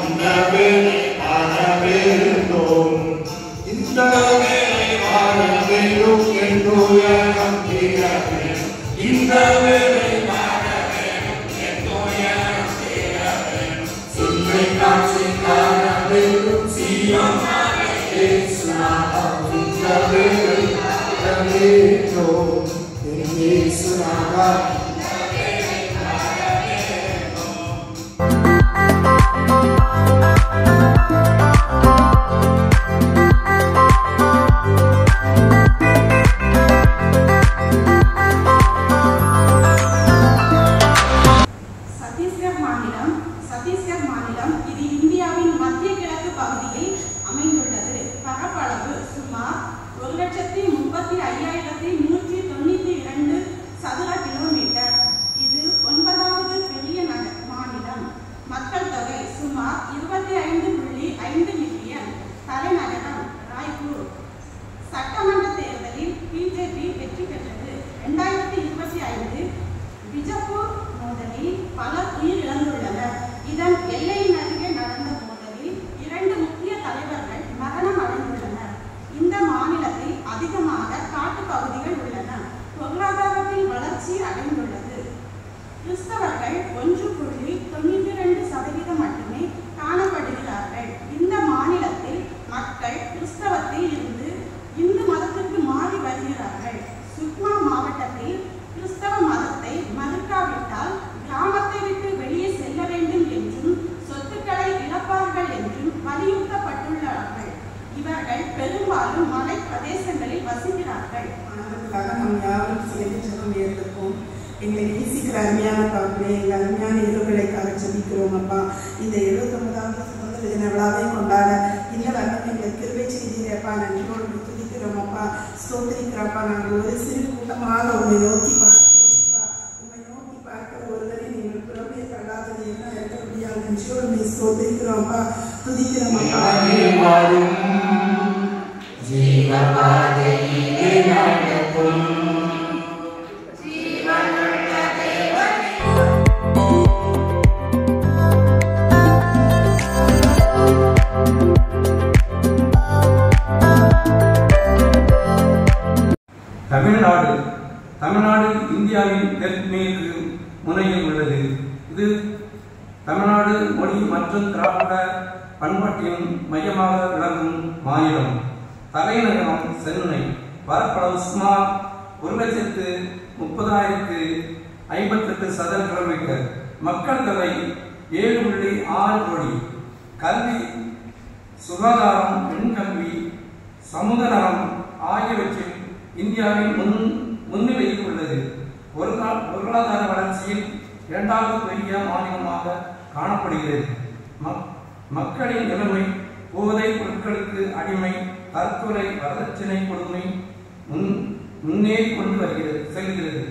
இந்த வேலை வாழ வேண்டும் இந்த வேலை வாழ வேண்டும் என்னுடைய நம்பிக்கை இந்த வேலை வாழ வேண்டும் என்னுடைய நம்பிக்கை சுமை காட்சி காண வேண்டும் சீயமாக இயேசுநாதம் இந்த வேலை வாழ வேண்டும் இயேசுநாதம் சத்தீஸ்கர் மாநிலம் இது இந்தியாவின் மத்திய கிழக்கு பகுதியில் அமைந்துள்ளது. பரப்பளவு சுமார் 1,35,192 சதுர கிலோமீட்டர். இது 9வது பெரிய மாநிலம். மக்கள் தொகை சுமார் 25.5 மில்லியன். தலைநகரம் ராய்ப்பூர். சட்டமன்ற தேர்தலில் பிஜேபி வெற்றி பெற்றது. 2025 பிஜப்பூர் மோதலில் பலர் உயிரிழந்துள்ளனர். இதன் எல்லையின் அருகே நடந்த மோதலில் 2 முக்கிய தலைவர்கள் மரணம் அடைந்துள்ளனர். இந்த மாநிலத்தில் அதிகமாக காட்டு பகுதிகள் உள்ளன. பொருளாதாரத்தில் வளர்ச்சி அடைந்துள்ளது. கிறிஸ்தவர்கள் 1.92% மட்டுமே காணப்படுகிறார்கள். இந்த மாநிலத்தில் மக்கள் கிறிஸ்தவத்தில் இருந்து இந்து மதத்திற்கு மாறி வருகிறார்கள். சுக்மா மாவட்டத்தில் கிறிஸ்தவ மதத்தை மறுக்காவிட்டால் கிராமத்தை விட்டு வெளியே செல்ல வேண்டும் என்றும் சொத்துக்களை இழப்பார்கள் என்றும் வலியுறுத்தப்பட்டுள்ளார்கள். இவர்கள் பெரும்பாலும் மலை பிரதேசங்களில் வசிக்கிறார்கள். நம் யாரும் ஏற்போம். எங்களை நேசிக்கிற அருமையான தாங்களே, எங்கள் அருமையான இரவுகளுக்காக ஜெபிக்கிறோம் அப்பா. இந்த 79வது சுதந்திர தின விழாவை கொண்டாட இந்த வருடம் எங்களை கிருபை செய்தீரப்பா. நன்றியோடு துதிக்கிறோம் அப்பா, ஸ்தோத்திரிக்கிறப்பா. நாங்கள் ஒரு சிறு கூட்டமாக உண்மை நோக்கி பார்க்கிறோம்ப்பா. உண்மை நோக்கி பார்க்கிற ஒருவரை நீங்கள் புறமே தள்ளாதது என்ன இருக்க முடியாது. நன்றியோடு உண்மை ஸ்தோத்திரிக்கிறோம்ப்பா, துதிக்கிறோம் அப்பா. தமிழ்நாடு இந்தியாவின் தென்மேற்கு முனையில் உள்ளது. இது தமிழ்நாடு மொழி மற்றும் திராவிட பண்பாட்டின் மையமாக விளங்கும் மாநிலம். தலைநகரம் சென்னை. பரப்பளவு சுமார் 1,30,38 சதுர கிலோமீட்டர். மக்கள் தொகை 7.6 கோடி. கல்வி, சுகாதாரம், பெண் கல்வி, சமூக நலம் ஆகியவற்றில் இந்தியாவின் முன்னிலையில் உள்ளது. பொருளாதார வளர்ச்சியில் 2வது பெரிய மாநிலமாக காணப்படுகிறது. மக்களின் நிலைமை போதைப் பொருட்களுக்கு அடிமை, தற்கொலை, வரதட்சணை கொடுமை முன்னேறி கொண்டு செல்கிறது.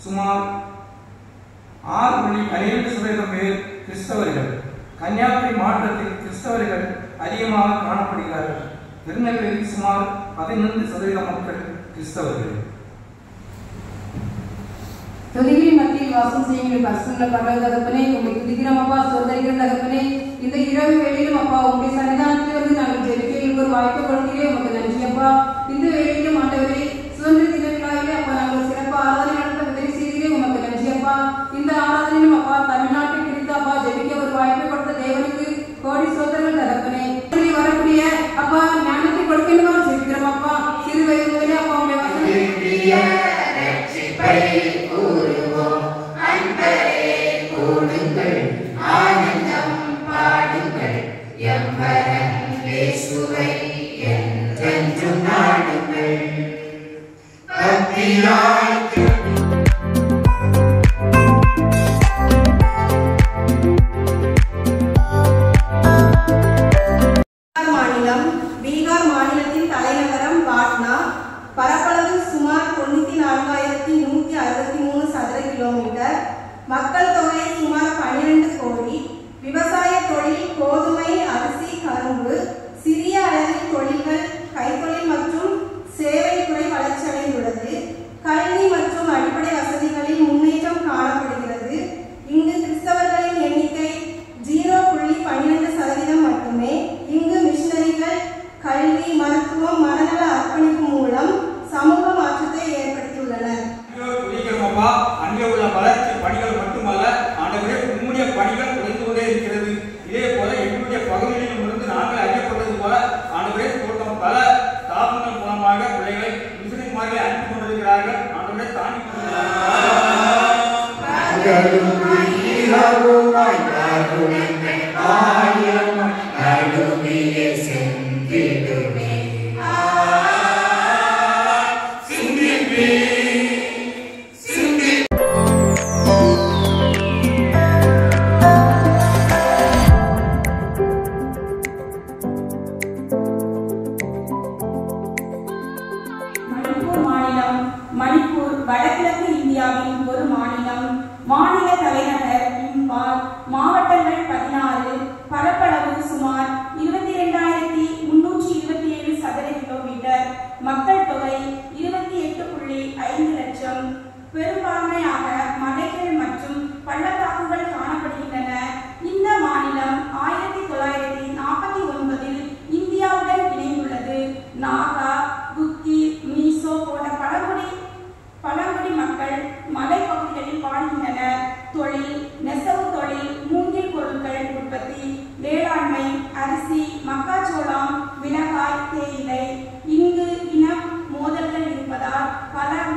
சுமார் 6.17% பேர் கிறிஸ்தவர்கள். கன்னியாகுமரி மாவட்டத்தில் கிறிஸ்தவர்கள் அதிகமாக காணப்படுகிறார்கள். திருநெல்வேலியில் சுமார் 15% மக்கள் கிறிஸ்தவர்கள். தொழுகை மத்தியில் வாசம் செய்யும் பரிசுத்த பரலோக தகப்பனே, உம்மை துதிக்கிறோம் அப்பா, சோதரிக்கிற தகப்பனே. இந்த இரவு வேளையிலும் அப்பா உம்முடைய சன்னிதானத்தில் வந்து நாங்கள் ஜெபிக்க ஒரு வாய்ப்பு கொடுக்கிறேன். உமக்கு நன்றி அப்பா. இந்த வேளையிலும் ஆண்டவரே, சுதந்திர தின விழாவிலே அப்பா நாங்கள் சிறப்பு ஆராதனை நடத்த உதவி செய்கிறேன். உமக்கு நன்றி அப்பா. இந்த ஆராதனையும் அப்பா தமிழ்நாட்டை குறித்து அப்பா ஜெபிக்க ஒரு வாய்ப்பு கொடுத்த தேவனுக்கு கோடி சோதரங்கள் தகப்பனே. வரக்கூடிய அப்பா ஞானத்தை கொடுக்கணும் ஜெபிக்கிறோம் அப்பா. சிறு வயது முதலே அப்பா உடைய ஆனந்தம் பாடுங்கள் எம்பரன் இயேசுவை என்றென்றும் நாடுங்கள். பக்தியாய் பீகார் மாநிலத்தின் தலைநகரம் பாட்னா. பரப்பளவு சுமார் 94,163 சதுர கிலோமீட்டர். மக்கள் தொகை சுமார் 12 கோடி. விவசாய தொழில் கோதுமை, அரிசி, கரும்பு, சிறிய அளவில் தொழில்கள் பகலுமாய் இரவுமாய் வாருங்கள் ஆயிரமாய் நடுவிலே சென்றிடுமே. சிந்திப்பே சிந்தி மணிப்பூர் மாநிலம். மணிப்பூர் வடகிழக்கு இந்தியாவின் ஒரு மாநிலம். மாநில தலைநகர் இம்பால். மாவட்டங்கள் 16. பரப்பளவு சுமார் 22,327 சதுர கிலோமீட்டர். மக்கள் தொகை 28.5 லட்சம். பெரும்பான்மையாக மலைகள் மற்றும் பள்ளத்தாக்குகள் காணப்படுகின்றன. இந்த மாநிலம் 1949 இந்தியாவுடன் இணைந்துள்ளது. நாகா, குக்கி, மீசோ போன்ற பழங்குடி மக்கள் மலைப்பகுதிகளில் வாழ்கின்றனர். தொழில் நெசவு தொழில், மூங்கில் பொருட்கள் உற்பத்தி, வேளாண்மை, அரிசி, மக்காச்சோளம், மிளகாய், தேயிலை. இங்கு இன மோதல்கள் இருப்பதால் பலர்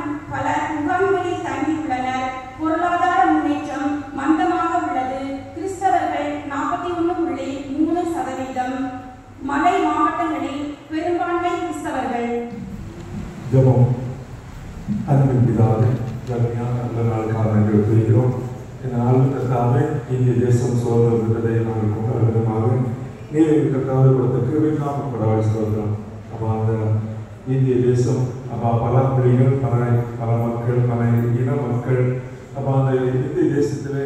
முகாம்களில் தங்கியுள்ளனர். பொருளாதார முன்னேற்றம் மந்தமாக உள்ளது. கிறிஸ்தவர்கள் 41.3%. மலை மாவட்டங்களில் பெரும்பான்மை கிறிஸ்தவர்கள். ஜெபம். அன்பின் பிதாவே, கருமையான நல்ல நாளுக்காக நன்றி தெரிவிக்கிறோம். இந்த நாள் கர்த்தாவே, இந்திய தேசம் சுதந்திரம் பெற்றதை நாங்கள் கொண்டாட விதமாக நீர் கர்த்தாவே கொடுத்த கிருபைக்காக கொண்டாடி சொல்கிறோம். அப்போ அந்த இந்திய தேசம் அப்போ பல மொழிகள், பல மக்கள், பல இன மக்கள், அப்போ அந்த இந்திய தேசத்திலே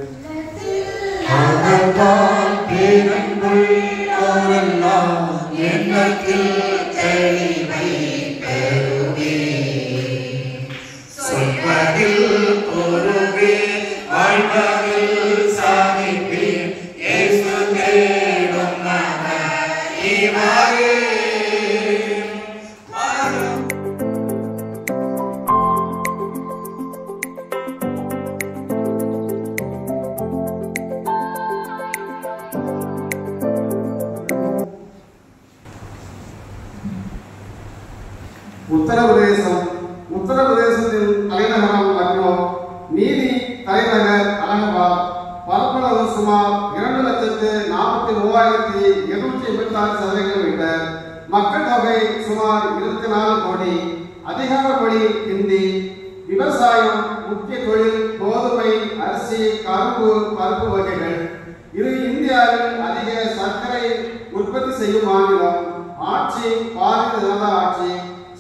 உத்தரப்பிரதேசத்தின் தலைநகரம் லக்னோ. நீதி தலைநகர் அலகாபாத். பரப்பளவு சுமார் 2,43,886 சதுர கிலோமீட்டர். மக்கள் தொகை சுமார் 24 கோடி. அதிகார மொழி ஹிந்தி. விவசாயம் முக்கிய தொழில் கோதுமை, அரிசி, கரும்பு, பருப்பு வகைகள். இது இந்தியாவில் அதிக சர்க்கரை உற்பத்தி செய்யும் மாநிலம். ஆட்சி பாரதிய ஜனதா ஆட்சி.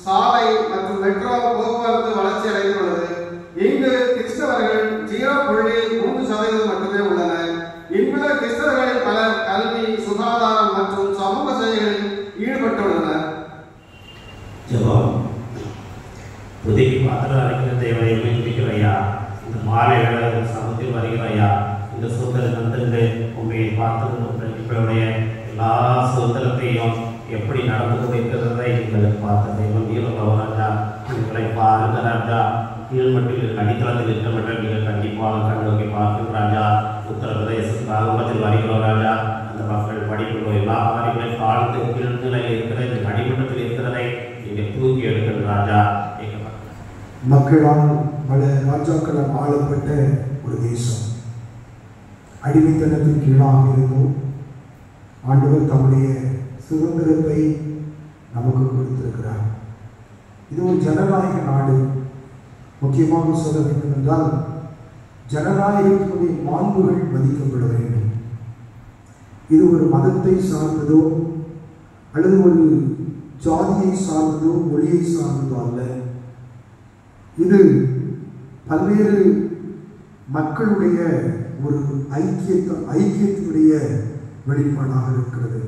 சாலை மற்றும் மெட்ரோ போக்குவரத்து வளர்ச்சி அடைந்துள்ளது. இங்கு கிறிஸ்தவர்கள் 0.3% மட்டுமே உள்ளனர். இங்குள்ள கிறிஸ்தவர்களில் பலர் கல்வி, சுகாதாரம் மற்றும் சமூக சேவைகளில் ஈடுபட்டுள்ளனர். ஜெபம். புதிய பாத்திர அறிக்கிற தேவனை மீட்பிக்கிறையா, இந்த மாலை வேளை சமத்தில் வருகிறையா, இந்த சுதந்திர தந்திருந்து உண்மையை பார்த்து இப்படைய எல்லா சுதந்திரத்தையும் எப்படி நடந்து கொண்டிருக்கிறதை எங்களுக்கு பார்த்த தெய்வம் ராஜா, எங்களை பாருங்க ராஜா. கீழ்மட்டில் அடித்தளத்தில் இருக்கின்ற நீங்கள் கண்டிப்பாக கண்ணோக்கி பார்க்கும் ராஜா. உத்தரப்பிரதேச ஆரம்பத்தில் வருகிறோம் ராஜா. அந்த மக்கள் படிப்பு எல்லா காரியங்களையும் தாழ்ந்து கீழ்நிலையில் இருக்கிற இந்த அடிமட்டத்தில் இருக்கிறதை நீங்கள் தூக்கி எடுக்கிற ராஜா. மக்களால் பல ராஜாக்களால் ஆளப்பட்ட ஒரு தேசம். அடிமைத்தனத்தின் கீழாக இருந்தோம். ஆண்டவர் தம்முடைய சுதந்திரத்தை நமக்கு கொடுத்திருக்கிறார். இது ஒரு ஜனநாயக நாடு. முக்கியமாக சொல்ல வேண்டும் என்றால் ஜனநாயகத்தினுடைய மாண்புகள் மதிக்கப்பட வேண்டும். இது ஒரு மதத்தை சார்ந்ததோ அல்லது ஒரு ஜாதியை சார்ந்ததோ மொழியை சார்ந்ததோ அல்ல. இது பல்வேறு மக்களுடைய ஒரு ஐக்கியத்தினுடைய வெளிப்பாடாக இருக்கிறது.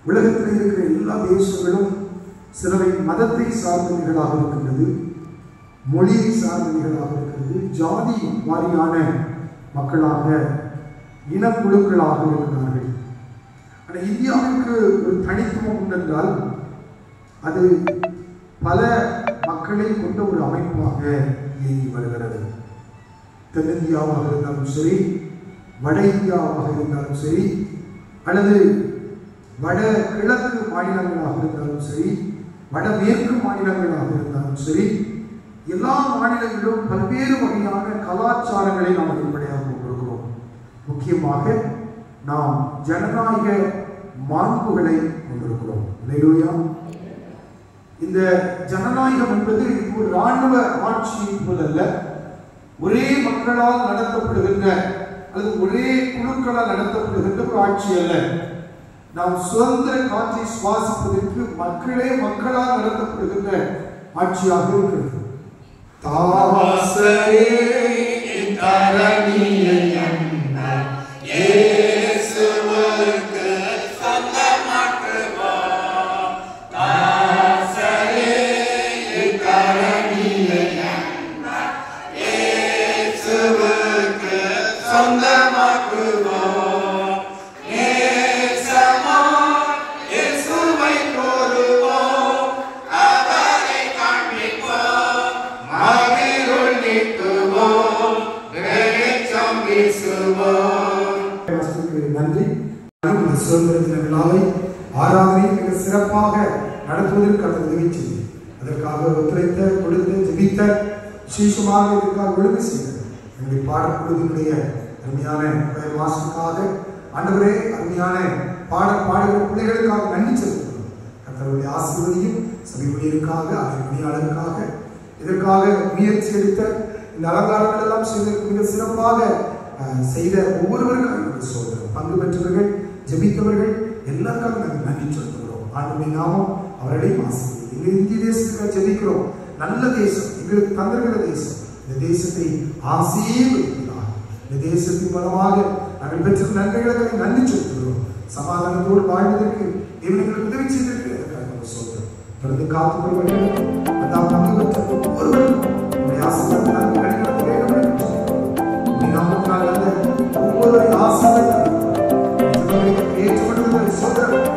உலகத்தில் இருக்கிற எல்லா தேசங்களும் சிலவை மதத்தை சார்ந்தவர்களாக இருக்கின்றது, மொழியை சார்ந்தவர்களாக இருக்கிறது, ஜாதி வாரியான மக்களாக இனக்குழுக்களாக இருக்கிறார்கள். ஆனால் இந்தியாவிற்கு ஒரு தனித்துவம் உண்டென்றால் அது பல மக்களை கொண்ட ஒரு அமைப்பாக இயங்கி வருகிறது. தென்னிந்தியாவாக இருந்தாலும் சரி, வட இந்தியாவாக இருந்தாலும் சரி, அல்லது வட கிழக்கு மாநிலங்களாக இருந்தாலும் சரி, வடமேற்கு மாநிலங்களாக இருந்தாலும் சரி, எல்லா மாநிலங்களிலும் பல்வேறு வகையான கலாச்சாரங்களை நாம் வெளிப்படையாக கொண்டிருக்கிறோம். முக்கியமாக நாம் ஜனநாயக மாண்புகளை கொண்டிருக்கிறோம். அல்லேலூயா. இந்த ஜனநாயகம் என்பது ஒரு இராணுவ ஆட்சியை போலல்ல, ஒரே மக்களால் நடத்தப்படுகின்ற அல்லது ஒரே குழுக்களால் நடத்தப்படுகின்ற ஒரு ஆட்சி அல்ல. நாம் சுதந்திர காற்றை சுவாசிப்பதற்கு மக்களே மக்களால் நடத்தப்படுகின்ற ஆட்சியாக இருக்கிறது. தாசரே தரணியை இயேசுவுக்கு சொந்தமாக்குவோம். தாசரே தரணியை இயேசுவுக்கு சொந்தமாக்குவோம். இயேசுவை கோருவோம், அவரை காண்பிப்போம், மகிழுள் நீக்குவோம், வெளிச்சம் வீசுவோம். நன்றி. இந்த சுதந்திர தின விழாவை ஆராதனை மிக சிறப்பாக நடத்துவதற்கு அது உதவி செய்யும். அதற்காக ஒத்துழைத்த, கொடுத்த, ஜெபித்த, விசேஷமாக இதற்காக ஒழுங்கு செய்தது என்னுடைய பாடக்குழுவினுடைய அருமையான மாஸ்டருக்காக, ஆண்டவரே அருமையான பாடுகிற பிள்ளைகளுக்காக நன்றி செலுத்துகிறோம். கர்த்தருடைய ஆசீர்வதியும் சபையுடையருக்காக, பணியாளருக்காக, இதற்காக முயற்சி எடுத்த இந்த அலங்காரங்கள் எல்லாம் செய்வதற்கு மிக சிறப்பாக செய்த ஒவ்வொருவருக்கும் சோதரம் பங்கு பெற்றவர்கள், ஜெபித்தவர்கள் எல்லாருக்காக நாங்கள் நன்றி செலுத்துகிறோம். ஆண்டவருடைய நாமம் அவர்களையும் ஆசீர்வதியும். எங்கள் இந்திய தேசத்துக்காக ஜெபிக்கிறோம். நல்ல தேசம், எங்களுக்கு தந்திருக்கிற தேசம். இந்த தேசத்தை ஆசீர்வதிக்கிறார். இந்த தேசத்தின் மூலமாக நாங்கள் பெற்ற நன்மைகளுக்கு நன்றி செலுத்துகிறோம். சமாதானத்தோடு வாழ்வதற்கு இவர்களுக்கு உதவி செய்திருக்கு. அதற்காக சொல்றோம். தொடர்ந்து காத்துக்கொள்வர்கள் அதாவது பங்கு பெற்ற ஒவ்வொருவரும் ஆசீர்வாதம் ஒவ்வொருவரை ஆசீர்வாதம் ஏற்றுக்கொள்வதை சொல்றோம்.